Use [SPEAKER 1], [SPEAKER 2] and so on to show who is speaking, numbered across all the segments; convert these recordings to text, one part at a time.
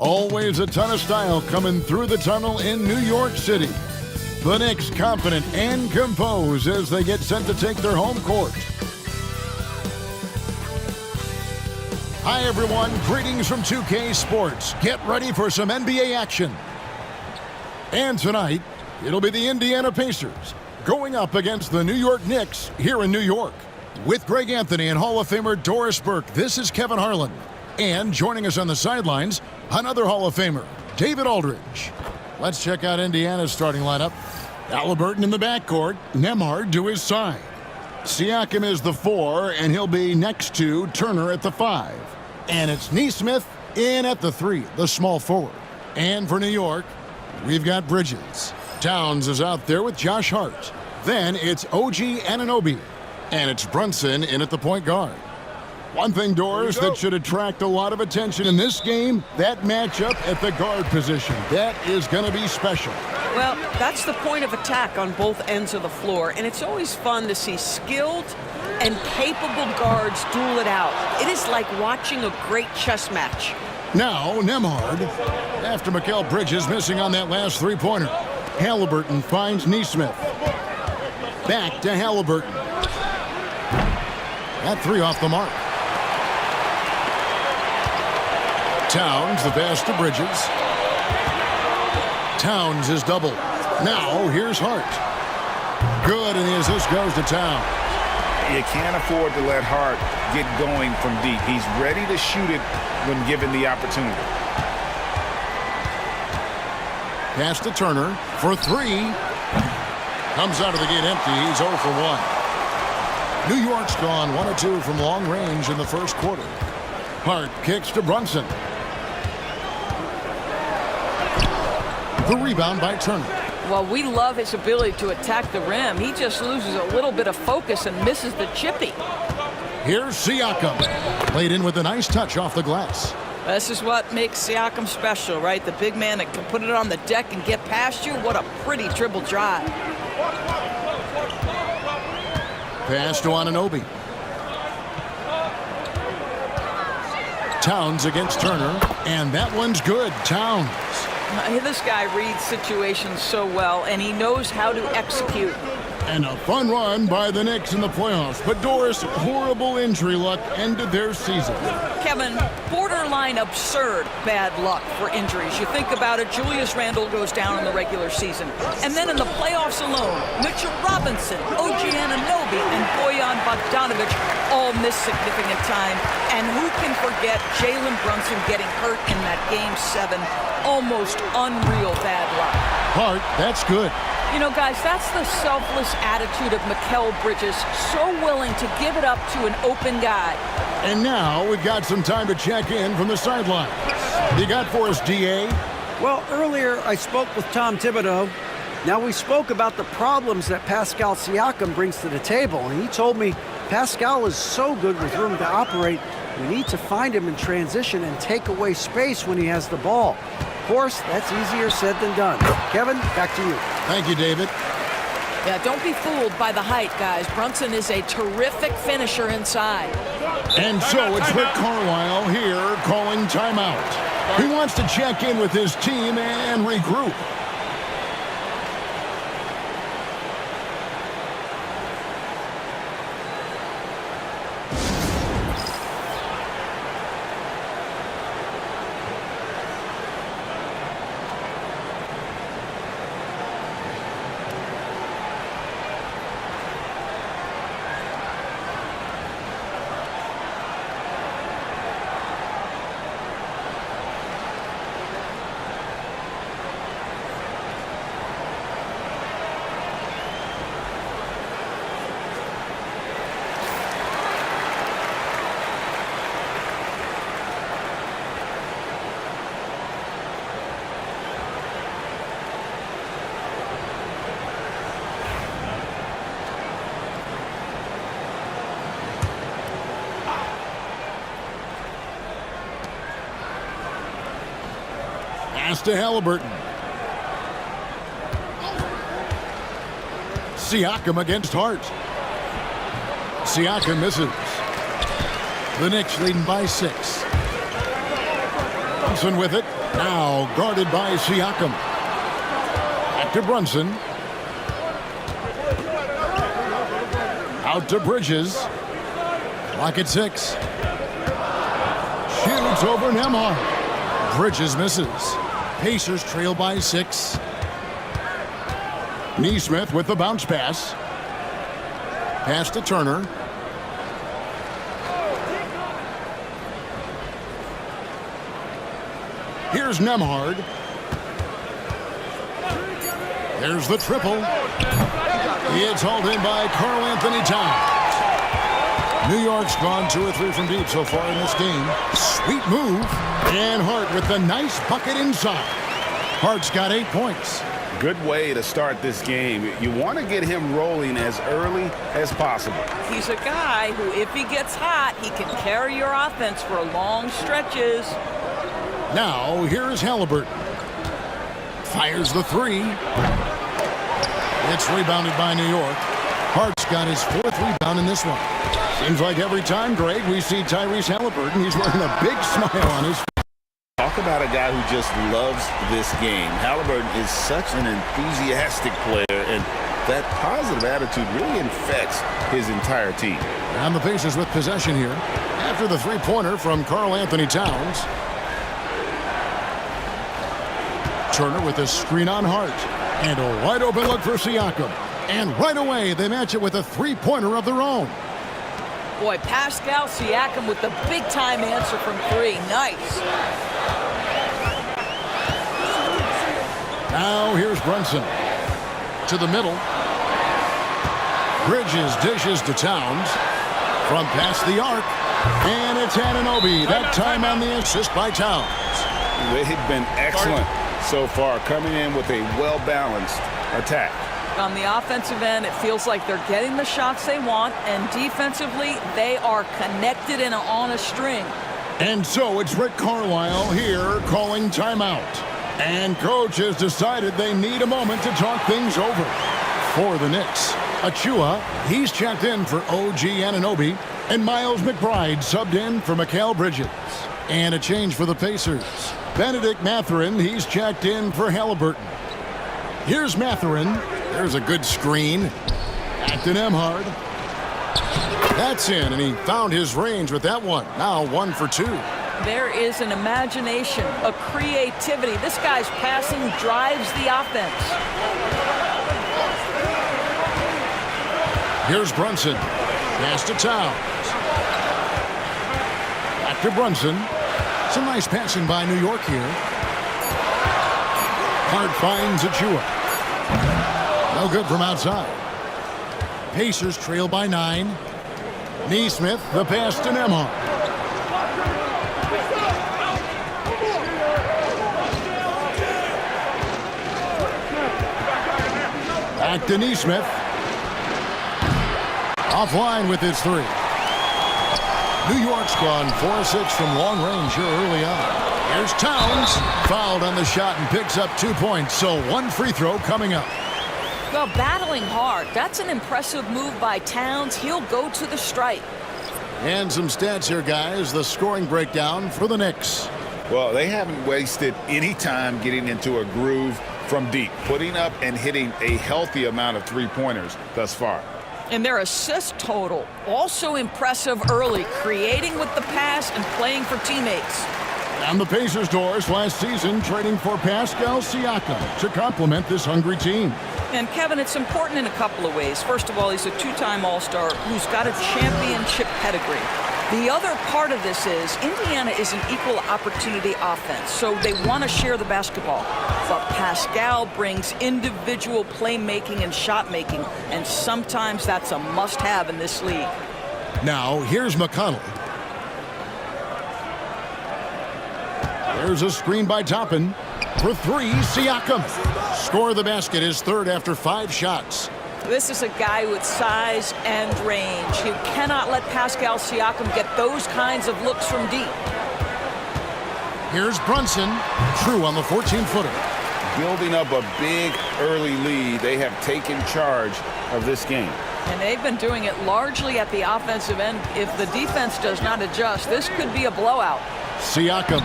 [SPEAKER 1] Always a ton of style coming through the tunnel in New York City. The Knicks confident and composed as they get set to take their home court. Hi everyone, greetings from 2K Sports. Get ready for some NBA action. And tonight, it'll be the Indiana Pacers going up against the New York Knicks here in New York. With Greg Anthony and Hall of Famer Doris Burke, this is Kevin Harlan. And joining us on the sidelines, another Hall of Famer, David Aldridge. Let's check out Indiana's starting lineup. Halliburton in the backcourt, Nembhard to his side. Siakam is the 4, and he'll be next to Turner at the 5. And it's Nesmith in at the 3, the small forward. And for New York, we've got Bridges. Towns is out there with Josh Hart. Then it's OG Anunoby. And it's Brunson in at the point guard. One thing, Doris, that should attract a lot of attention in this game, that matchup at the guard position. That is going to be special.
[SPEAKER 2] Well, that's the point of attack on both ends of the floor, and it's always fun to see skilled and capable guards duel it out. It is like watching a great chess match.
[SPEAKER 1] Now, Nembhard. After Mikal Bridges missing on that last three-pointer, Halliburton finds Nesmith. Back to Halliburton. That 3 off the mark. Towns, the pass to Bridges. Towns is doubled. Now, here's Hart. Good, and the assist goes to Towns.
[SPEAKER 3] You can't afford to let Hart get going from deep. He's ready to shoot it when given the opportunity.
[SPEAKER 1] Pass to Turner for 3. Comes out of the gate empty. He's 0 for 1. New York's gone 1 of 2 from long range in the first quarter. Hart kicks to Brunson. The rebound by Turner.
[SPEAKER 2] Well, we love his ability to attack the rim. He just loses a little bit of focus and misses the chippy.
[SPEAKER 1] Here's Siakam. Played in with a nice touch off the glass.
[SPEAKER 2] This is what makes Siakam special, right? The big man that can put it on the deck and get past you. What a pretty dribble drive.
[SPEAKER 1] Pass to Anunoby. Towns against Turner, and that one's good. Towns.
[SPEAKER 2] This guy reads situations so well, and he knows how to execute.
[SPEAKER 1] And a fun run by the Knicks in the playoffs. But Doris, horrible injury luck ended their season.
[SPEAKER 2] Kevin, borderline absurd bad luck for injuries. You think about it, Julius Randle goes down in the regular season. And then in the playoffs alone, Mitchell Robinson, OG Anunoby, and Bojan Bogdanovic all miss significant time. And who can forget Jalen Brunson getting hurt in that Game 7? Almost unreal bad luck.
[SPEAKER 1] Hart, that's good.
[SPEAKER 2] You know, guys, that's the selfless attitude of Mikal Bridges, so willing to give it up to an open guy.
[SPEAKER 1] And now we've got some time to check in from the sidelines. You got for us, DA?
[SPEAKER 4] Well, earlier I spoke with Tom Thibodeau. Now we spoke about the problems that Pascal Siakam brings to the table, and he told me Pascal is so good with room to operate, we need to find him in transition and take away space when he has the ball. Of course, that's easier said than done. Kevin, back to you.
[SPEAKER 1] Thank you, David.
[SPEAKER 2] Yeah, don't be fooled by the height, guys. Brunson is a terrific finisher inside.
[SPEAKER 1] And so it's Rick Carlisle here calling timeout. He wants to check in with his team and regroup. Pass to Halliburton. Siakam against Hart. Siakam misses. The Knicks leading by 6. Brunson with it. Now guarded by Siakam. Back to Brunson. Out to Bridges. Clock at 6. Shoots over Nembhard. Bridges misses. Pacers trail by 6. Neesmith with the bounce pass. Pass to Turner. Here's Nembhard. There's the triple. It's hauled in by Karl Anthony Towns. New York's gone 2 or 3 from deep so far in this game. Sweet move. And Hart with the nice bucket inside. Hart's got 8 points.
[SPEAKER 3] Good way to start this game. You want to get him rolling as early as possible.
[SPEAKER 2] He's a guy who, if he gets hot, he can carry your offense for long stretches.
[SPEAKER 1] Now, here's Halliburton. Fires the 3. It's rebounded by New York. Hart's got his 4th rebound in this one. Seems like every time, Greg, we see Tyrese Halliburton, he's wearing a big smile on his face.
[SPEAKER 3] Talk about a guy who just loves this game. Halliburton is such an enthusiastic player, and that positive attitude really infects his entire team.
[SPEAKER 1] And the Pacers with possession here after the 3-pointer from Karl Anthony Towns. Turner with a screen on Hart. And a wide open look for Siakam. And right away, they match it with a 3-pointer of their own.
[SPEAKER 2] Boy, Pascal Siakam with the big-time answer from 3. Nice.
[SPEAKER 1] Now here's Brunson. To the middle. Bridges dishes to Towns. From past the arc. And it's Anunoby. That time on the assist by Towns.
[SPEAKER 3] They've been excellent so far, coming in with a well-balanced attack.
[SPEAKER 2] On the offensive end, it feels like they're getting the shots they want, and defensively, they are connected and on a string.
[SPEAKER 1] And so it's Rick Carlisle here calling timeout. And coach has decided they need a moment to talk things over. For the Knicks, Achua, he's checked in for OG Anunoby, and Miles McBride subbed in for Mikal Bridges. And a change for the Pacers. Benedict Mathurin, he's checked in for Halliburton. Here's Mathurin. There's a good screen. Back to Nemhard. That's in, and he found his range with that one. Now 1 for 2.
[SPEAKER 2] There is an imagination, a creativity. This guy's passing drives the offense.
[SPEAKER 1] Here's Brunson. Pass to Towns. Back to Brunson. Some nice passing by New York here. Hart finds Achua. No good from outside. Pacers trail by 9. Neesmith, the pass to Nemhard. Back to Neesmith. Offline with his 3. New York's gone 4-6 from long range here early on. Here's Towns. Fouled on the shot and picks up 2 points. So 1 free throw coming up.
[SPEAKER 2] Well, battling hard. That's an impressive move by Towns. He'll go to the stripe.
[SPEAKER 1] And some stats here, guys. The scoring breakdown for the Knicks.
[SPEAKER 3] Well, they haven't wasted any time getting into a groove from deep, putting up and hitting a healthy amount of three-pointers thus far.
[SPEAKER 2] And their assist total, also impressive early, creating with the pass and playing for teammates.
[SPEAKER 1] On the Pacers' doors last season, trading for Pascal Siakam to complement this hungry team.
[SPEAKER 2] And, Kevin, it's important in a couple of ways. First of all, he's a 2-time All-Star who's got a championship pedigree. The other part of this is Indiana is an equal opportunity offense, so they want to share the basketball. But Pascal brings individual playmaking and shot making, and sometimes that's a must-have in this league.
[SPEAKER 1] Now, here's McConnell. There's a screen by Toppin. For 3, Siakam. Score the basket, his 3rd after 5 shots.
[SPEAKER 2] This is a guy with size and range. You cannot let Pascal Siakam get those kinds of looks from deep.
[SPEAKER 1] Here's Brunson. True on the 14-footer.
[SPEAKER 3] Building up a big early lead, they have taken charge of this game.
[SPEAKER 2] And they've been doing it largely at the offensive end. If the defense does not adjust, this could be a blowout.
[SPEAKER 1] Siakam.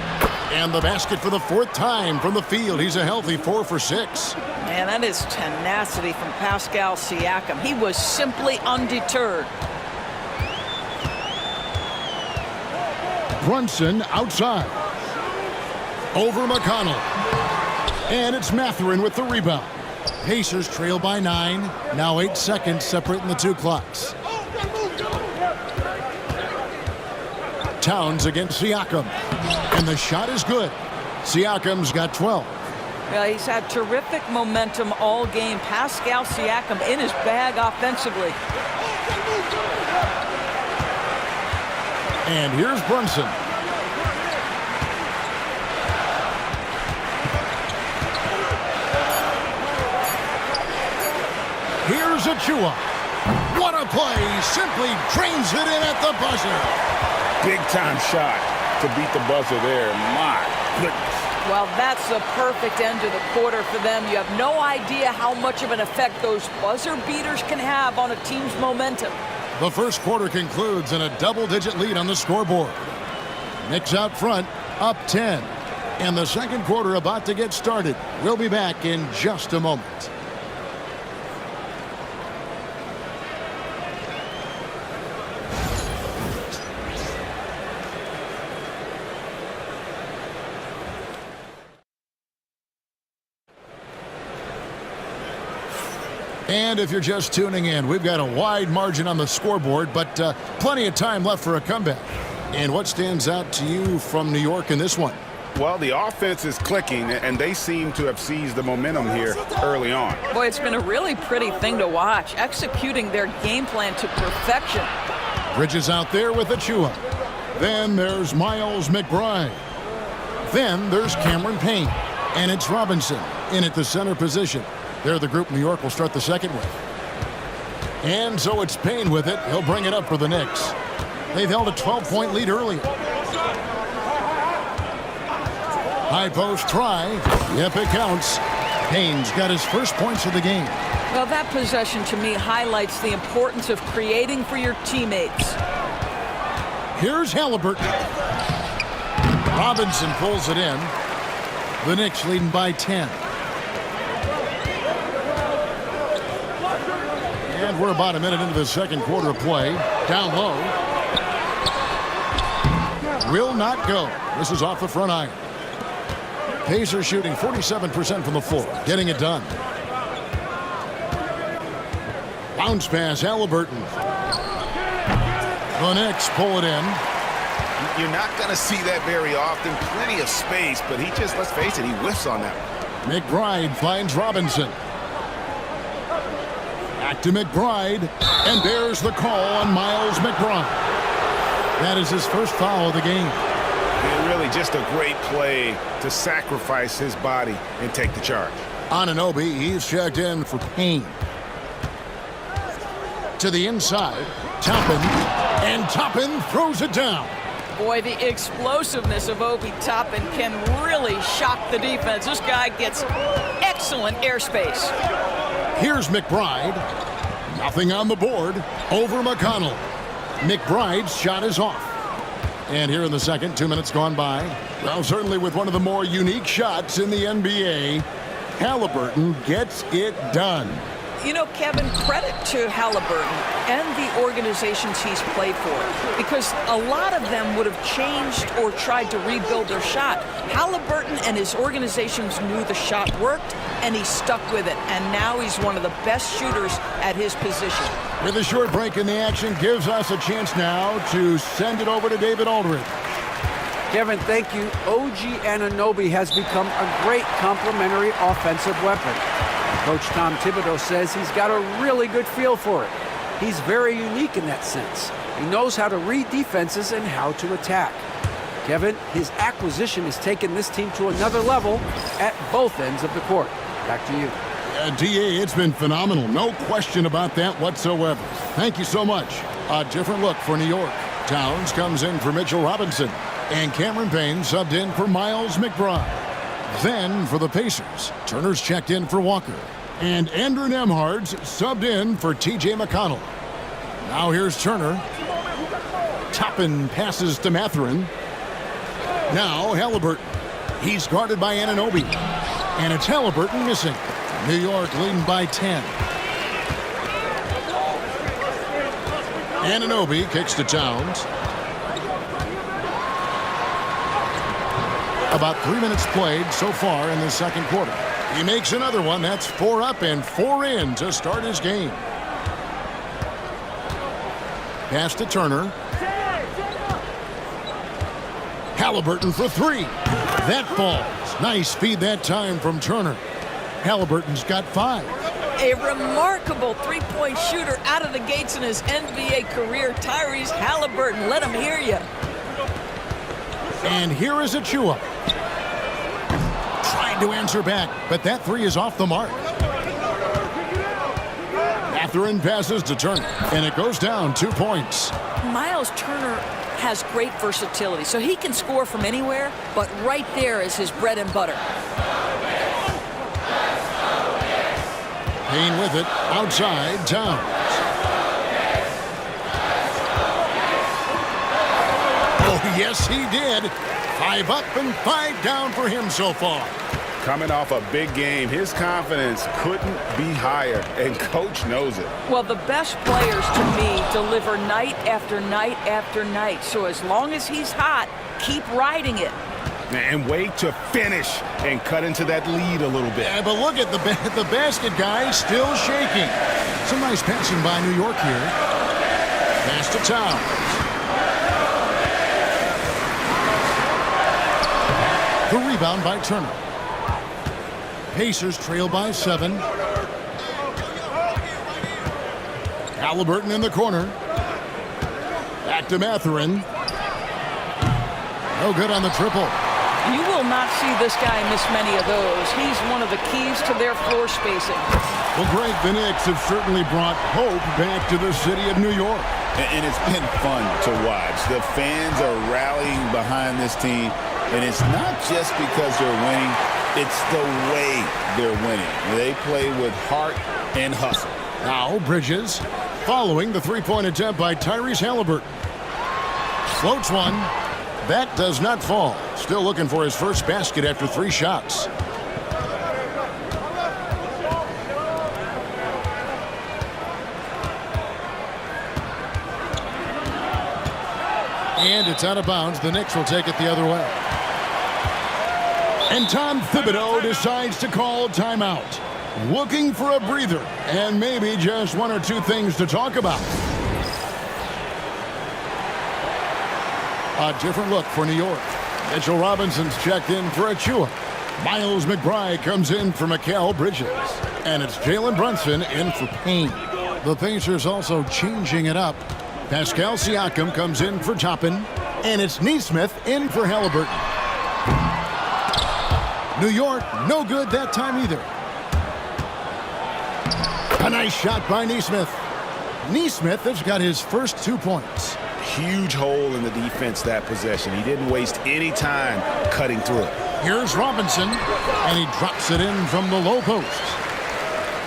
[SPEAKER 1] And the basket for the 4th time from the field. He's a healthy 4 for 6.
[SPEAKER 2] Man, that is tenacity from Pascal Siakam. He was simply undeterred.
[SPEAKER 1] Brunson outside. Over McConnell. And it's Mathurin with the rebound. Pacers trail by 9. Now 8 seconds separating the 2 clocks. Towns against Siakam. And the shot is good. Siakam's got 12.
[SPEAKER 2] Well, he's had terrific momentum all game. Pascal Siakam in his bag offensively.
[SPEAKER 1] And here's Brunson. Here's Achua. What a play. Simply drains it in at the buzzer.
[SPEAKER 3] Big-time shot to beat the buzzer there. My goodness.
[SPEAKER 2] Well, that's the perfect end to the quarter for them. You have no idea how much of an effect those buzzer beaters can have on a team's momentum.
[SPEAKER 1] The first quarter concludes in a double-digit lead on the scoreboard. Knicks out front, up 10. And the second quarter about to get started. We'll be back in just a moment. And if you're just tuning in, we've got a wide margin on the scoreboard, but plenty of time left for a comeback. And what stands out to you from New York in this one?
[SPEAKER 3] Well, the offense is clicking, and they seem to have seized the momentum here early on.
[SPEAKER 2] Boy, it's been a really pretty thing to watch, executing their game plan to perfection.
[SPEAKER 1] Bridges out there with Achua. Then there's Miles McBride. Then there's Cameron Payne. And it's Robinson in at the center position. They're the group New York will start the second with. And so it's Payne with it. He'll bring it up for the Knicks. They've held a 12-point lead earlier. High post try. Yep, it counts. Payne's got his first points of the game.
[SPEAKER 2] Well, that possession to me highlights the importance of creating for your teammates.
[SPEAKER 1] Here's Halliburton. Robinson pulls it in. The Knicks leading by 10. And And we're about a minute into the second quarter of play. Down low. Will not go. This is off the front iron. Pacers shooting 47% from the floor. Getting it done. Bounce pass, Halliburton. The Knicks pull it in.
[SPEAKER 3] You're not going to see that very often. Plenty of space, but he just, let's face it, he whiffs on that one.
[SPEAKER 1] McBride finds Robinson. Back to McBride. And there's the call on Miles McBride. That is his first foul of the game.
[SPEAKER 3] And really just a great play to sacrifice his body and take the charge.
[SPEAKER 1] Anunoby, he's checked in for Payne. To the inside. Toppin. And Toppin throws it down.
[SPEAKER 2] Boy, the explosiveness of Obi Toppin can really shock the defense. This guy gets excellent airspace.
[SPEAKER 1] Here's McBride. Nothing on the board. Over McConnell. McBride's shot is off. And here in the second, 2 minutes gone by. Well, certainly with one of the more unique shots in the NBA, Halliburton gets it done.
[SPEAKER 2] You know, Kevin, credit to Halliburton and the organizations he's played for, because a lot of them would have changed or tried to rebuild their shot. Halliburton and his organizations knew the shot worked, and he stuck with it. And now he's one of the best shooters at his position.
[SPEAKER 1] With a short break in the action, gives us a chance now to send it over to David Aldridge.
[SPEAKER 4] Kevin, thank you. OG Anunoby has become a great complementary offensive weapon. Coach Tom Thibodeau says he's got a really good feel for it. He's very unique in that sense. He knows how to read defenses and how to attack. Kevin, his acquisition has taken this team to another level at both ends of the court. Back to you.
[SPEAKER 1] DA, it's been phenomenal. No question about that whatsoever. Thank you so much. A different look for New York. Towns comes in for Mitchell Robinson. And Cameron Payne subbed in for Miles McBride. Then for the Pacers, Turner's checked in for Walker. And Andrew Nembhard's subbed in for T.J. McConnell. Now here's Turner. Toppin passes to Mathurin. Now Halliburton. He's guarded by Anunoby. And it's Halliburton missing. New York leading by 10. Anunoby kicks to Towns. About 3 minutes played so far in the second quarter. He makes another one. That's 4 up and 4 in to start his game. Pass to Turner. Halliburton for 3. That falls. Nice feed that time from Turner. Halliburton's got 5.
[SPEAKER 2] A remarkable three-point shooter out of the gates in his NBA career, Tyrese Halliburton. Let him hear you.
[SPEAKER 1] And here is Achua. Trying to answer back, but that 3 is off the mark. Mathurin passes to Turner, and it goes down 2 points.
[SPEAKER 2] Miles Turner has great versatility, so he can score from anywhere, but right there is his bread and butter.
[SPEAKER 1] Payne with it, outside, Towns. Oh, yes, he did. 5 up and 5 down for him so far.
[SPEAKER 3] Coming off a big game, his confidence couldn't be higher, and Coach knows it.
[SPEAKER 2] Well, the best players, to me, deliver night after night after night. So as long as he's hot, keep riding it.
[SPEAKER 3] And wait to finish and cut into that lead a little bit.
[SPEAKER 1] Yeah, but look at the basket guy still shaking. Some nice passing by New York here. Pass to Towns. The rebound by Turner. Pacers trail by 7. Halliburton in the corner. Back to Mathurin. No good on the triple.
[SPEAKER 2] You will not see this guy miss many of those. He's one of the keys to their floor spacing.
[SPEAKER 1] Well, Greg, the Knicks have certainly brought hope back to the city of New York.
[SPEAKER 3] And it's been fun to watch. The fans are rallying behind this team, and it's not just because they're winning. It's the way they're winning. They play with heart and hustle.
[SPEAKER 1] Now Bridges following the three-point attempt by Tyrese Halliburton. Floats one. That does not fall. Still looking for his first basket after 3 shots. And it's out of bounds. The Knicks will take it the other way. And Tom Thibodeau decides to call timeout. Looking for a breather and maybe just one or two things to talk about. A different look for New York. Mitchell Robinson's checked in for Achua. Miles McBride comes in for Mikal Bridges. And it's Jalen Brunson in for Payne. The Pacers also changing it up. Pascal Siakam comes in for Toppin. And it's Nesmith in for Halliburton. New York, no good that time either. A nice shot by Nesmith. Nesmith has got his first 2 points.
[SPEAKER 5] Huge hole in the defense that possession. He didn't waste any time cutting through it.
[SPEAKER 1] Here's Robinson, and he drops it in from the low post.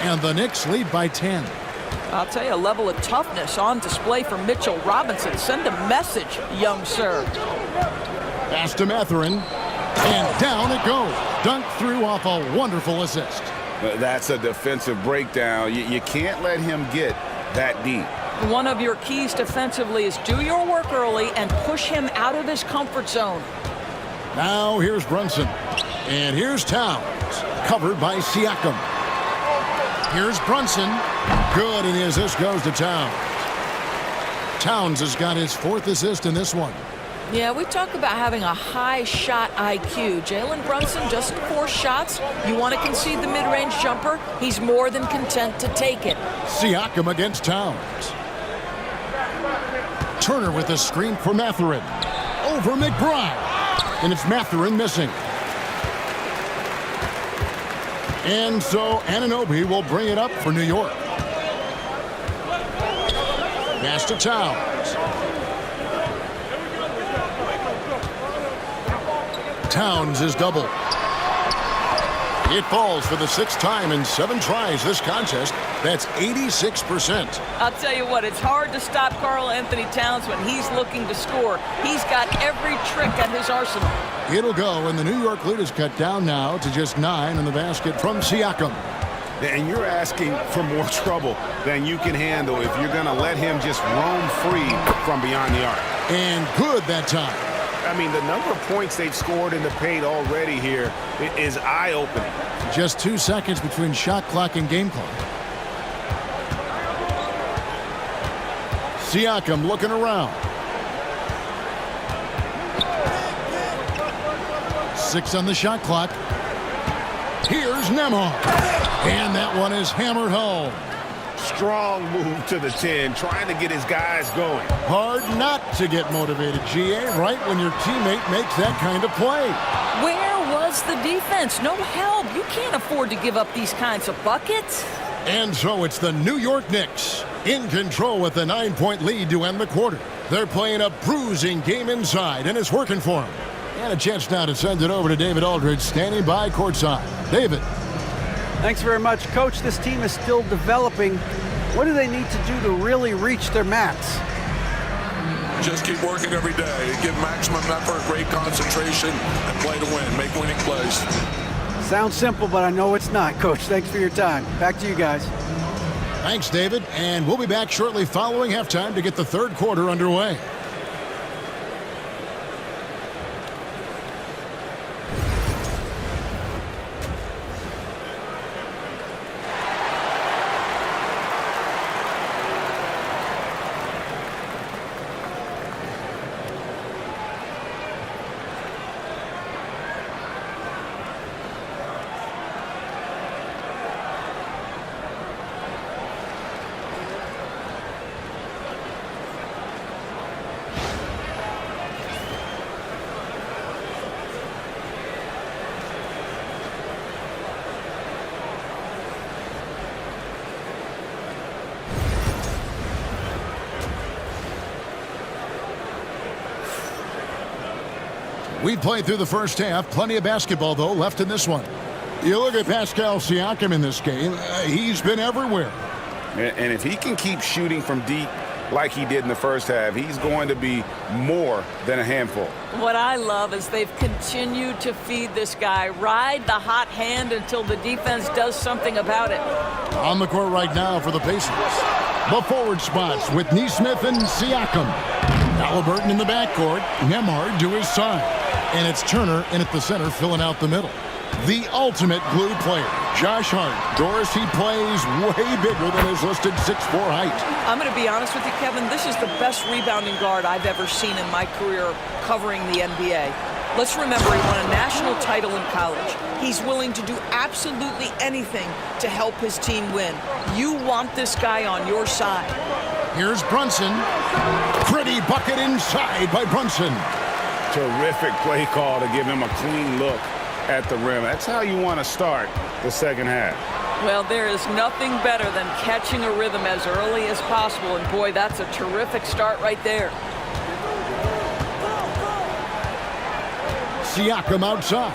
[SPEAKER 1] And the Knicks lead by 10.
[SPEAKER 2] I'll tell you, a level of toughness on display for Mitchell Robinson. Send a message, young sir.
[SPEAKER 1] Pass to Mathurin, and down it goes. Dunked through off a wonderful assist.
[SPEAKER 3] That's a defensive breakdown. You can't let him get that deep.
[SPEAKER 2] One of your keys defensively is do your work early and push him out of his comfort zone.
[SPEAKER 1] Now here's Brunson. And here's Towns. Covered by Siakam. Here's Brunson. Good, and the assist goes to Towns. Towns has got his 4th assist in this one.
[SPEAKER 2] Yeah, we talk about having a high shot IQ. Jalen Brunson, just 4 shots. You want to concede the mid-range jumper? He's more than content to take it.
[SPEAKER 1] Siakam against Towns. Turner with a screen for Mathurin. Over McBride. And it's Mathurin missing. And so Anunoby will bring it up for New York. Pass to Towns. Towns is double. It falls for the 6th time in 7 tries this contest. That's 86%.
[SPEAKER 2] I'll tell you what, it's hard to stop Karl Anthony Towns when he's looking to score. He's got every trick at his arsenal.
[SPEAKER 1] It'll go, and the New York lead is cut down now to just 9 in the basket from Siakam.
[SPEAKER 5] And you're asking for more trouble than you can handle if you're going to let him just roam free from beyond the arc.
[SPEAKER 1] And good that time.
[SPEAKER 5] I mean, the number of points they've scored in the paint already here is eye-opening.
[SPEAKER 1] Just 2 seconds between shot clock and game clock. Siakam looking around. 6 on the shot clock. Here's Nembhard. And that one is hammered home.
[SPEAKER 5] Strong move to the 10, trying to get his guys going.
[SPEAKER 1] Hard not to get motivated, GA, right when your teammate makes that kind of play.
[SPEAKER 2] Where was the defense? No help. You can't afford to give up these kinds of buckets.
[SPEAKER 1] And so it's the New York Knicks in control with a 9-point lead to end the quarter. They're playing a bruising game inside, and it's working for them. And a chance now to send it over to David Aldridge, standing by courtside. David.
[SPEAKER 4] Thanks very much. Coach, this team is still developing. What do they need to do to really reach their max?
[SPEAKER 6] Just keep working every day. Give maximum effort, great concentration, and play to win. Make winning plays.
[SPEAKER 4] Sounds simple, but I know it's not, Coach. Thanks for your time. Back to you guys.
[SPEAKER 1] Thanks, David. And we'll be back shortly following halftime to get the 3rd quarter underway. We played through the first half. Plenty of basketball, though, left in this one. You look at Pascal Siakam in this game. He's been everywhere.
[SPEAKER 5] And if he can keep shooting from deep like he did in the first half, he's going to be more than a handful.
[SPEAKER 2] What I love is they've continued to feed this guy. Ride the hot hand until the defense does something about it.
[SPEAKER 1] On the court right now for the Pacers. The forward spots with Nesmith and Siakam. Halliburton in the backcourt. Nembhard to his side. And it's Turner in at the center, filling out the middle. The ultimate glue player, Josh Hart. Doris, he plays way bigger than his listed 6'4" height.
[SPEAKER 2] I'm going to be honest with you, Kevin. This is the best rebounding guard I've ever seen in my career covering the NBA. Let's remember, he won a national title in college. He's willing to do absolutely anything to help his team win. You want this guy on your side.
[SPEAKER 1] Here's Brunson. Pretty bucket inside by Brunson.
[SPEAKER 5] Terrific play call to give him a clean look at the rim. That's how you want to start the second half.
[SPEAKER 2] Well, there is nothing better than catching a rhythm as early as possible. And boy, that's a terrific start right there.
[SPEAKER 1] Siakam outside.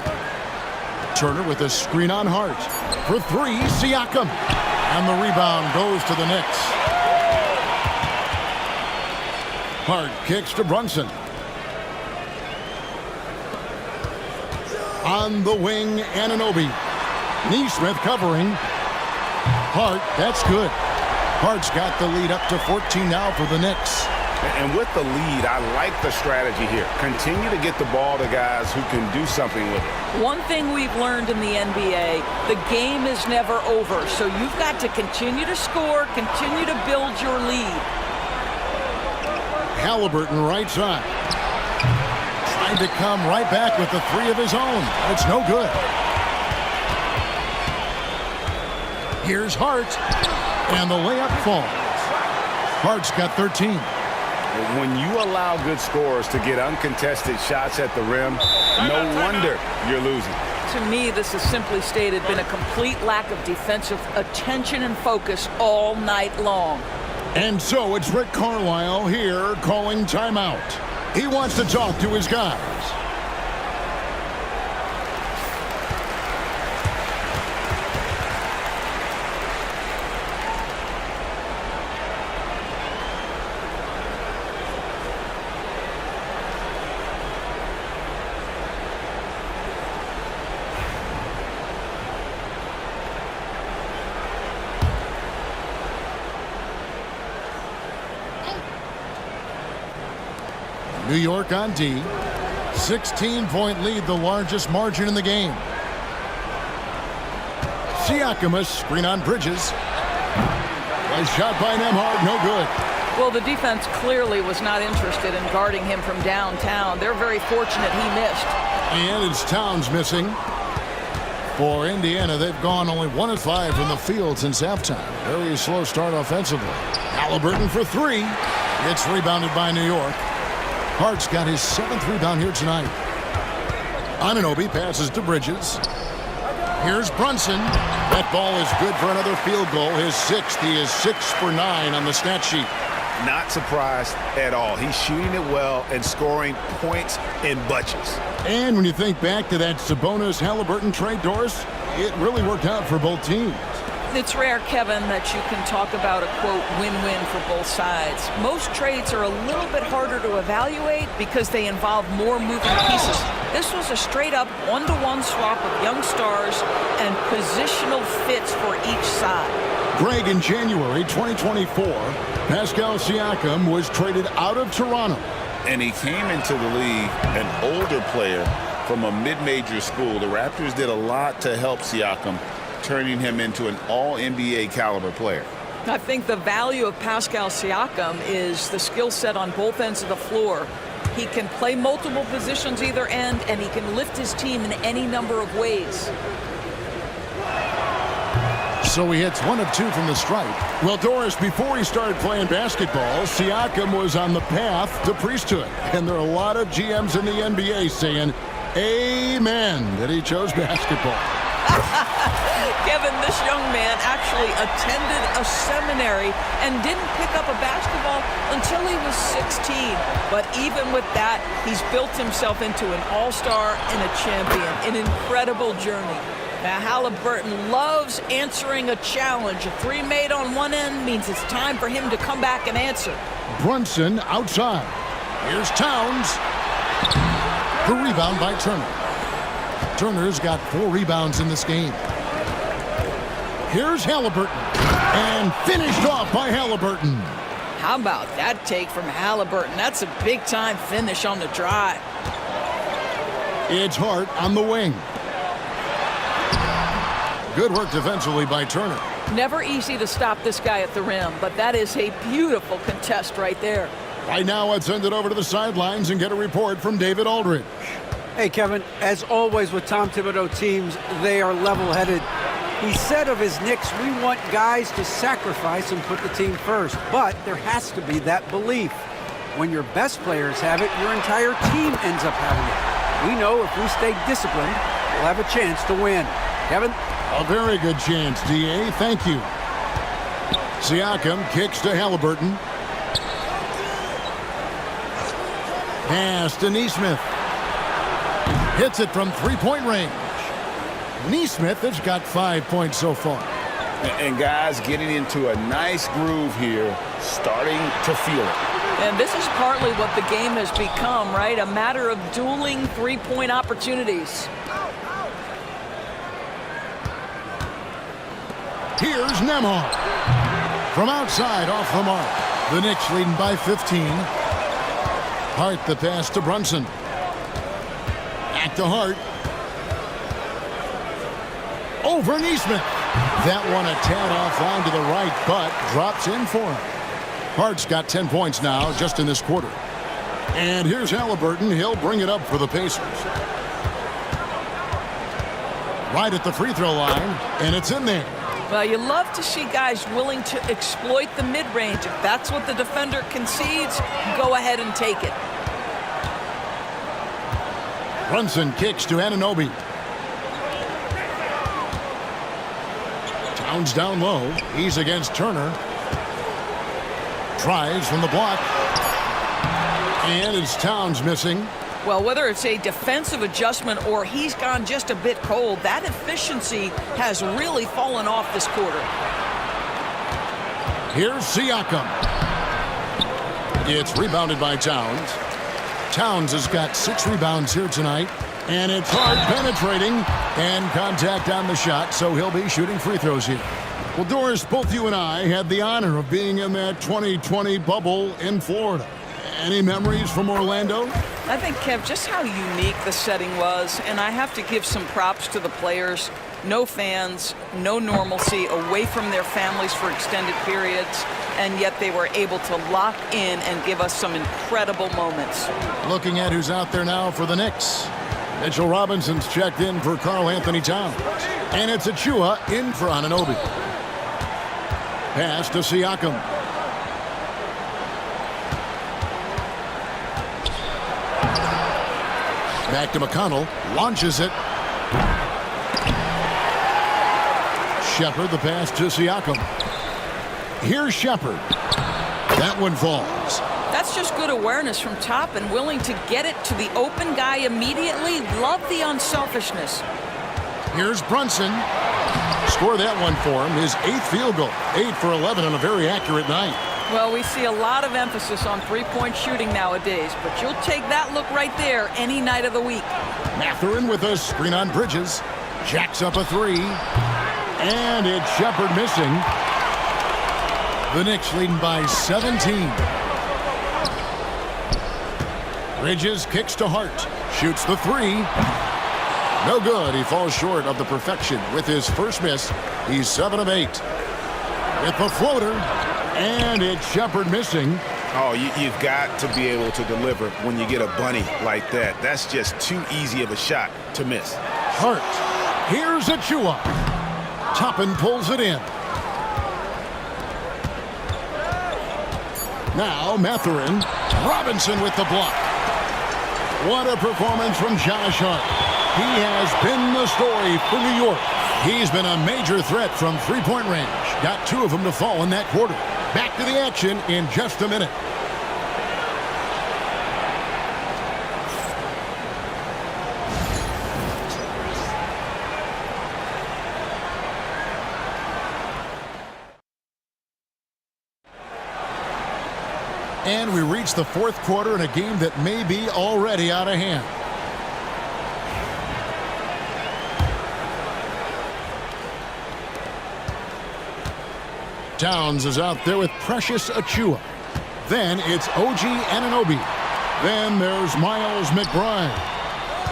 [SPEAKER 1] Turner with a screen on Hart. For three, Siakam. And the rebound goes to the Knicks. Hart kicks to Brunson. On the wing, Anunoby. Neesmith covering. Hart, that's good. Hart's got the lead up to 14 now for the Knicks.
[SPEAKER 5] And with the lead, I like the strategy here. Continue to get the ball to guys who can do something with it.
[SPEAKER 2] One thing we've learned in the NBA, the game is never over. So you've got to continue to score, continue to build your lead.
[SPEAKER 1] Halliburton right side. Trying to come right back with the three of his own. It's no good. Here's Hart. And the layup falls. Hart's got 13.
[SPEAKER 5] When you allow good scorers to get uncontested shots at the rim, no wonder you're losing.
[SPEAKER 2] To me, this has simply stated been a complete lack of defensive attention and focus all night long.
[SPEAKER 1] And so it's Rick Carlisle here calling timeout. He wants to talk to his guys. New York on D. 16-point lead, the largest margin in the game. Siakam, a screen on Bridges. A shot by Nembhard, no good.
[SPEAKER 2] Well, the defense clearly was not interested in guarding him from downtown. They're very fortunate he missed.
[SPEAKER 1] And it's Towns missing. For Indiana, they've gone only 1 of 5 from the field since halftime. Very slow start offensively. Halliburton for three. It's rebounded by New York. Hart's got his 7th rebound here tonight. Anunoby passes to Bridges. Here's Brunson. That ball is good for another field goal. His 6th. He is 6 for 9 on the stat sheet.
[SPEAKER 5] Not surprised at all. He's shooting it well and scoring points in bunches.
[SPEAKER 1] And when you think back to that Sabonis-Halliburton trade, Doris, it really worked out for both teams.
[SPEAKER 2] It's rare, Kevin, that you can talk about a, quote, win-win for both sides. Most trades are a little bit harder to evaluate because they involve more moving pieces. This was a straight-up one-to-one swap of young stars and positional fits for each side.
[SPEAKER 1] Greg, in January 2024, Pascal Siakam was traded out of Toronto.
[SPEAKER 3] And he came into the league an older player from a mid-major school. The Raptors did a lot to help Siakam, turning him into an all-NBA caliber player.
[SPEAKER 2] I think the value of Pascal Siakam is the skill set on both ends of the floor. He can play multiple positions either end, and he can lift his team in any number of ways.
[SPEAKER 1] So he hits 1 of 2 from the stripe. Well, Doris, before he started playing basketball, Siakam was on the path to priesthood. And there are a lot of GMs in the NBA saying, amen, that he chose basketball.
[SPEAKER 2] Kevin, this young man actually attended a seminary and didn't pick up a basketball until he was 16. But even with that, he's built himself into an all-star and a champion. An incredible journey. Now, Halliburton loves answering a challenge. A three made on one end means it's time for him to come back and answer. Brunson outside. Here's Towns. The rebound by Turner. Turner's got 4 rebounds in this game. Here's Halliburton. And finished off by Halliburton. How about that take from Halliburton? That's a big-time finish on the drive.
[SPEAKER 1] It's Hart on the wing. Good work defensively by Turner.
[SPEAKER 2] Never easy to stop this guy at the rim, but that is a beautiful contest right there.
[SPEAKER 1] Right now, let's send it over to the sidelines and get a report from David Aldridge.
[SPEAKER 4] Hey, Kevin, as always with Tom Thibodeau teams, they are level-headed. He said of his Knicks, we want guys to sacrifice and put the team first, but there has to be that belief. When your best players have it, your entire team ends up having it. We know if we stay disciplined, we'll have a chance to win. Kevin?
[SPEAKER 1] A very good chance, D.A. Thank you. Siakam kicks to Halliburton. Pass to Nesmith. Hits it from three-point range. Nesmith has got 5 points so far.
[SPEAKER 3] And guys getting into a nice groove here, starting to feel it.
[SPEAKER 2] And this is partly what the game has become, right? A matter of dueling three-point opportunities.
[SPEAKER 1] Here's Nembhard. From outside, off the mark. The Knicks leading by 15. Hart the pass to Brunson. Back to Hart. Over Nesmith. That one a tad offline to the right, but drops in for him. Hart's got 10 points now just in this quarter. And here's Halliburton. He'll bring it up for the Pacers. Right at the free throw line, and it's in there.
[SPEAKER 2] Well, you love to see guys willing to exploit the mid-range. If that's what the defender concedes, go ahead and take it.
[SPEAKER 1] Brunson kicks to Anunoby. Towns down low. He's against Turner. Tries from the block. And it's Towns missing.
[SPEAKER 2] Well, whether it's a defensive adjustment or he's gone just a bit cold, that efficiency has really fallen off this quarter.
[SPEAKER 1] Here's Siakam. It's rebounded by Towns. Towns has got 6 rebounds here tonight. And it's Hart penetrating and contact on the shot, so he'll be shooting free throws here. Well, Doris, both you and I had the honor of being in that 2020 bubble in Florida. Any memories from Orlando?
[SPEAKER 2] I think, Kev, just how unique the setting was, and I have to give some props to the players. No fans, no normalcy, away from their families for extended periods, and yet they were able to lock in and give us some incredible moments.
[SPEAKER 1] Looking at who's out there now for the Knicks. Mitchell Robinson's checked in for Karl Anthony Towns. And it's Achua in for Anunoby. Pass to Siakam. Back to McConnell. Launches it. Shepard the pass to Siakam. Here's Shepard. That one falls.
[SPEAKER 2] That's just good awareness from top and willing to get it to the open guy immediately. Love the unselfishness.
[SPEAKER 1] Here's Brunson. Score that one for him. His 8th field goal. 8 for 11 on a very accurate night.
[SPEAKER 2] Well, we see a lot of emphasis on three-point shooting nowadays, but you'll take that look right there any night of the week.
[SPEAKER 1] Mathurin with a screen on Bridges. Jacks up a 3. And it's Shepard missing. The Knicks leading by 17. Bridges kicks to Hart. Shoots the 3. No good. He falls short of the perfection with his first miss. He's 7 of 8. With the floater. And it's Shepard missing.
[SPEAKER 5] Oh, you've got to be able to deliver when you get a bunny like that. That's just too easy of a shot to miss.
[SPEAKER 1] Hart. Here's Achua. Toppin pulls it in. Now Mathurin. Robinson with the block. What a performance from Josh Hart. He has been the story for New York. He's been a major threat from three-point range. Got 2 of them to fall in that quarter. Back to the action in just a minute. And we reach the 4th quarter in a game that may be already out of hand. Towns is out there with Precious Achua. Then it's OG Anunoby. Then there's Miles McBride.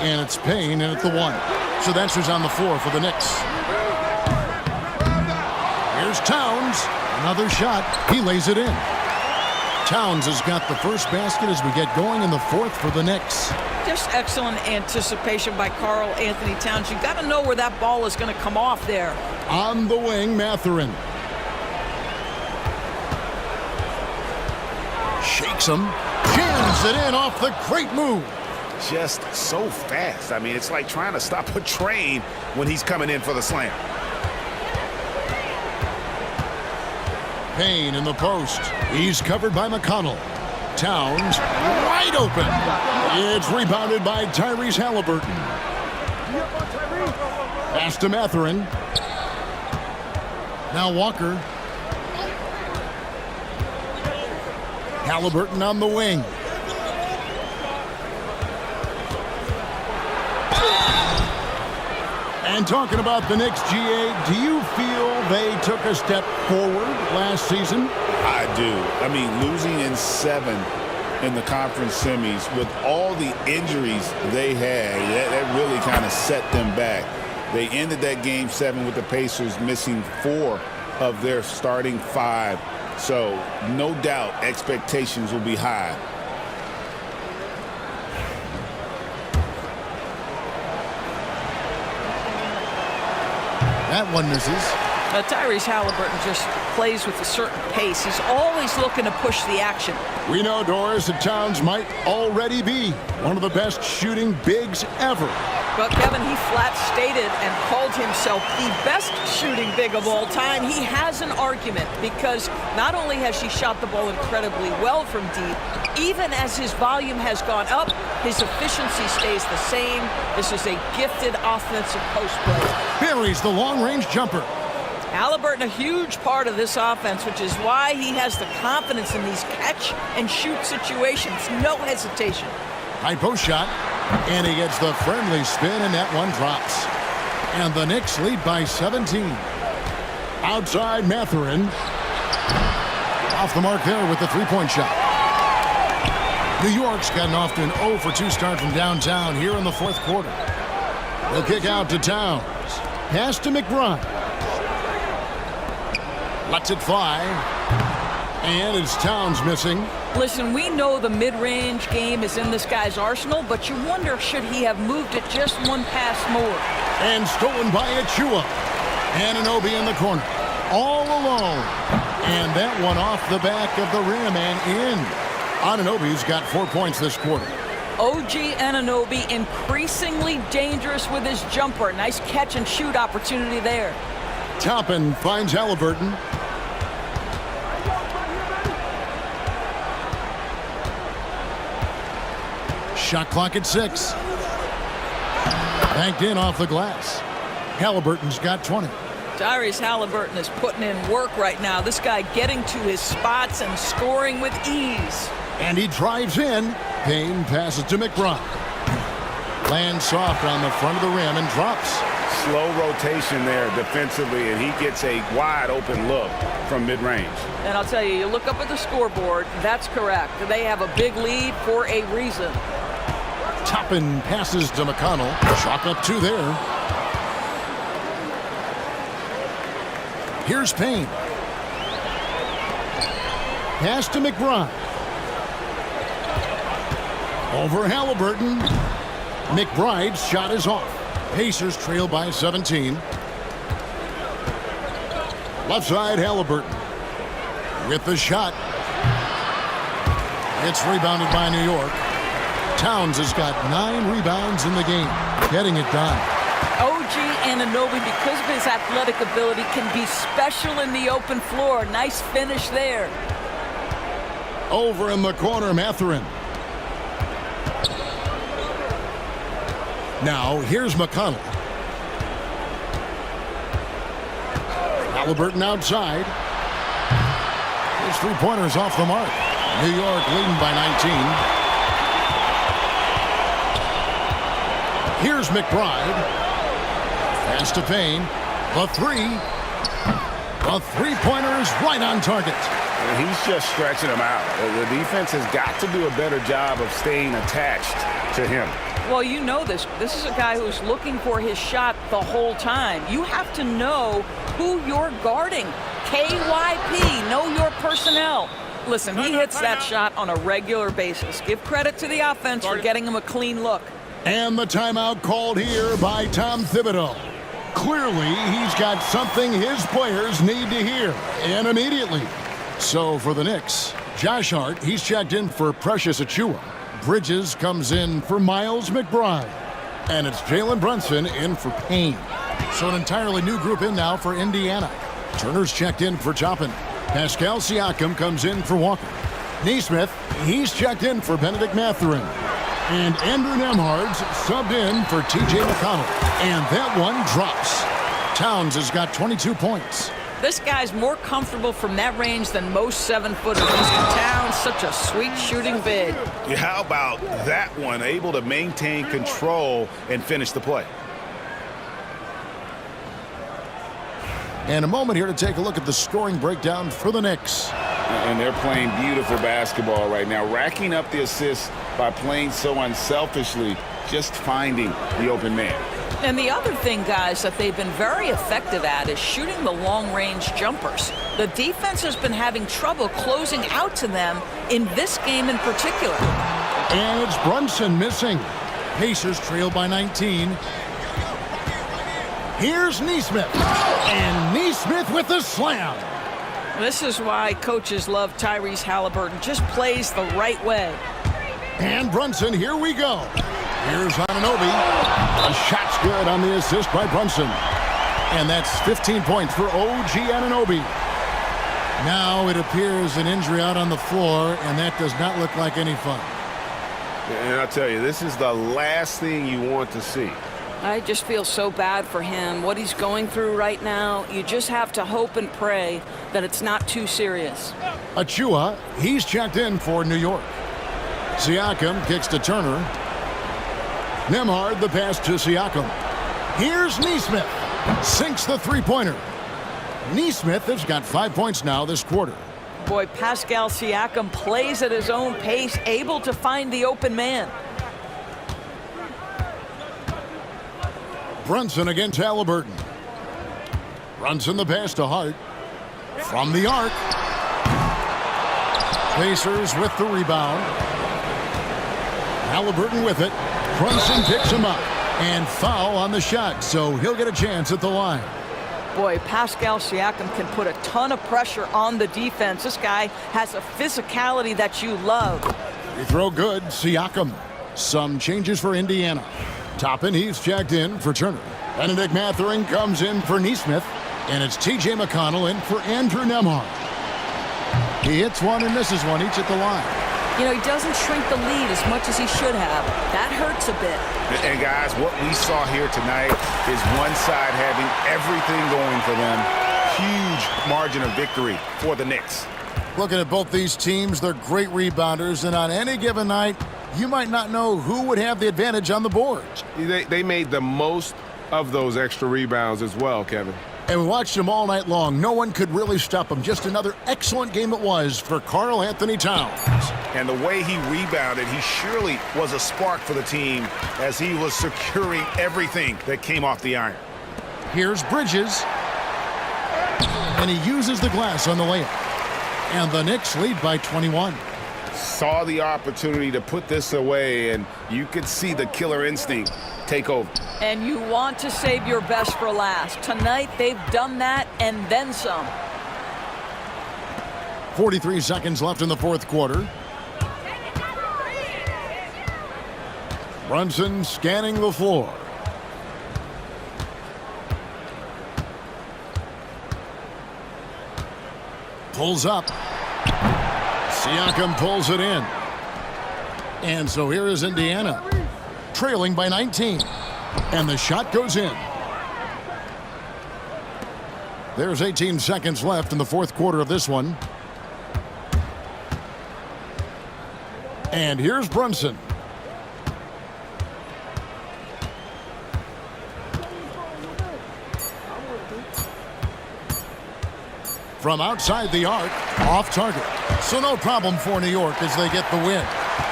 [SPEAKER 1] And it's Payne in at the 1. So that's who's on the floor for the Knicks. Here's Towns. Another shot. He lays it in. Towns has got the first basket as we get going in the 4th for the Knicks.
[SPEAKER 2] Just excellent anticipation by Karl Anthony Towns. You got to know where that ball is going to come off there.
[SPEAKER 1] On the wing, Mathurin. Shakes him. Jams it in off the great move.
[SPEAKER 5] Just so fast. I mean, it's like trying to stop a train when he's coming in for the slam.
[SPEAKER 1] Payne in the post. He's covered by McConnell. Towns wide open. It's rebounded by Tyrese Halliburton. Pass to Mathurin. Now Walker. Halliburton on the wing. And talking about the Knicks, GA, do you feel they took a step forward last season?
[SPEAKER 3] I do. I mean, losing in 7 in the conference semis with all the injuries they had, that really kind of set them back. They ended that game 7 with the Pacers missing 4 of their starting 5. So no doubt expectations will be high.
[SPEAKER 1] That one misses.
[SPEAKER 2] Tyrese Halliburton just plays with a certain pace. He's always looking to push the action.
[SPEAKER 1] We know, Doris, that Towns might already be one of the best shooting bigs ever.
[SPEAKER 2] But Kevin, he flat stated and called himself the best shooting big of all time. He has an argument because not only has he shot the ball incredibly well from deep, even as his volume has gone up, his efficiency stays the same. This is a gifted offensive post play.
[SPEAKER 1] Buries the long-range jumper.
[SPEAKER 2] Halliburton, a huge part of this offense, which is why he has the confidence in these catch-and-shoot situations. No hesitation.
[SPEAKER 1] High post shot, and he gets the friendly spin, and that one drops. And the Knicks lead by 17. Outside Mathurin. Off the mark there with the three-point shot. New York's gotten off to an 0 for 2 start from downtown here in the 4th quarter. They'll kick out to Towns. Pass to McBride. Lets it fly. And it's Towns missing.
[SPEAKER 2] Listen, we know the mid-range game is in this guy's arsenal, but you wonder, should he have moved it just one pass more?
[SPEAKER 1] And stolen by Achua. Anunoby in the corner. All alone. And that one off the back of the rim and in. Anunoby's got 4 points this quarter.
[SPEAKER 2] OG Anunoby increasingly dangerous with his jumper. Nice catch and shoot opportunity there.
[SPEAKER 1] Toppin finds Halliburton. Shot clock at 6. Banked in off the glass. Halliburton's got 20.
[SPEAKER 2] Tyrese Halliburton is putting in work right now. This guy getting to his spots and scoring with ease.
[SPEAKER 1] And he drives in. Payne passes to McBride. Lands soft on the front of the rim and drops.
[SPEAKER 5] Slow rotation there defensively, and he gets a wide open look from mid-range.
[SPEAKER 2] And I'll tell you, you look up at the scoreboard, that's correct. They have a big lead for a reason.
[SPEAKER 1] Toppin passes to McConnell. Chalk up 2 there. Here's Payne. Pass to McBride. Over Halliburton. McBride's shot is off. Pacers trail by 17. Left side, Halliburton. With the shot. It's rebounded by New York. Towns has got 9 rebounds in the game. Getting it done.
[SPEAKER 2] OG Anunoby, because of his athletic ability, can be special in the open floor. Nice finish there.
[SPEAKER 1] Over in the corner, Mathurin. Now, here's McConnell. Halliburton outside. His three-pointer's off the mark. New York leading by 19. Here's McBride. Pass to Payne. The three. The three-pointer is right on target.
[SPEAKER 5] And he's just stretching him out. The defense has got to do a better job of staying attached to him.
[SPEAKER 2] Well, you know this. This is a guy who's looking for his shot the whole time. You have to know who you're guarding. KYP, know your personnel. Listen, he hits that shot on a regular basis. Give credit to the offense for getting him a clean look.
[SPEAKER 1] And the timeout called here by Tom Thibodeau. Clearly, he's got something his players need to hear, and immediately. So for the Knicks, Josh Hart, he's checked in for Precious Achiuwa. Bridges comes in for Miles McBride. And it's Jalen Brunson in for Payne. So an entirely new group in now for Indiana. Turner's checked in for Toppin. Pascal Siakam comes in for Walker. Neesmith, he's checked in for Benedict Mathurin. And Andrew Nembhard's subbed in for T.J. McConnell. And that one drops. Towns has got 22 points.
[SPEAKER 2] This guy's more comfortable from that range than most 7-footers. Towns, such a sweet shooting big.
[SPEAKER 5] Yeah, how about that one? Able to maintain control and finish the play.
[SPEAKER 1] And a moment here to take a look at the scoring breakdown for the Knicks.
[SPEAKER 3] And they're playing beautiful basketball right now, racking up the assists by playing so unselfishly, just finding the open man.
[SPEAKER 2] And the other thing, guys, that they've been very effective at is shooting the long-range jumpers. The defense has been having trouble closing out to them in this game in particular.
[SPEAKER 1] And it's Brunson missing. Pacers trail by 19. Here's Neesmith. And Neesmith with the slam.
[SPEAKER 2] This is why coaches love Tyrese Halliburton. Just plays the right way.
[SPEAKER 1] And Brunson, here we go. Here's Anunoby. A shot's good on the assist by Brunson. And that's 15 points for OG Anunoby. Now it appears an injury out on the floor, and that does not look like any fun.
[SPEAKER 5] And I'll tell you, this is the last thing you want to see.
[SPEAKER 2] I just feel so bad for him, what he's going through right now. You just have to hope and pray that it's not too serious.
[SPEAKER 1] Achiuwa, he's checked in for New York. Siakam kicks to Turner. Nembhard the pass to Siakam. Here's Neesmith. Sinks the three-pointer. Neesmith has got 5 points now this quarter.
[SPEAKER 2] Boy, Pascal Siakam plays at his own pace, able to find the open man.
[SPEAKER 1] Brunson against Halliburton. Brunson the pass to Hart. From the arc. Pacers with the rebound. Halliburton with it. Brunson picks him up. And foul on the shot, so he'll get a chance at the line.
[SPEAKER 2] Boy, Pascal Siakam can put a ton of pressure on the defense. This guy has a physicality that you love.
[SPEAKER 1] Free throw good, Siakam. Some changes for Indiana. Toppin, he's checked in for Turner. Benedict Mathurin comes in for Neesmith. And it's T.J. McConnell in for Andrew Nembhard. He hits one and misses one, each at the line.
[SPEAKER 2] You know, he doesn't shrink the lead as much as he should have. That hurts a bit.
[SPEAKER 5] And guys, what we saw here tonight is one side having everything going for them. Huge margin of victory for the Knicks.
[SPEAKER 1] Looking at both these teams, they're great rebounders, and on any given night, you might not know who would have the advantage on the boards.
[SPEAKER 5] They made the most of those extra rebounds as well, Kevin.
[SPEAKER 1] And we watched them all night long. No one could really stop them. Just another excellent game it was for Karl Anthony Towns.
[SPEAKER 5] And the way he rebounded, he surely was a spark for the team as he was securing everything that came off the iron.
[SPEAKER 1] Here's Bridges. And he uses the glass on the layup. And the Knicks lead by 21.
[SPEAKER 5] Saw the opportunity to put this away, and you could see the killer instinct take over.
[SPEAKER 2] And you want to save your best for last. Tonight, they've done that and then some.
[SPEAKER 1] 43 seconds left in the fourth quarter. Brunson scanning the floor. Pulls up. Siakam pulls it in. And so here is Indiana, trailing by 19. And the shot goes in. There's 18 seconds left in the fourth quarter of this one. And here's Brunson. from outside the arc, off target. So no problem for New York as they get the win.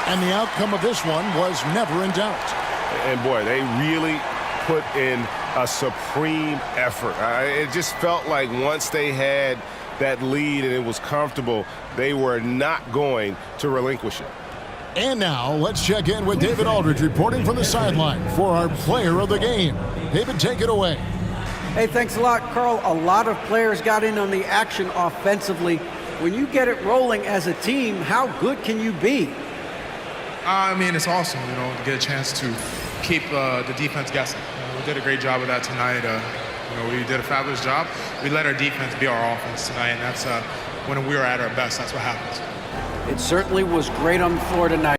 [SPEAKER 1] And the outcome of this one was never in doubt.
[SPEAKER 5] And boy, they really put in a supreme effort. It just felt like once they had that lead and it was comfortable, they were not going to relinquish it.
[SPEAKER 1] And now let's check in with David Aldridge reporting from the sideline for our player of the game. David, take it away.
[SPEAKER 4] Hey, thanks a lot, Carl. A lot of players got in on the action offensively. When you get it rolling as a team, how good can you be?
[SPEAKER 7] I mean, it's awesome, to get a chance to keep the defense guessing. We did a great job of that tonight. We did a fabulous job. We let our defense be our offense tonight, and that's when we were at our best. That's what happens.
[SPEAKER 4] It certainly was great on the floor tonight.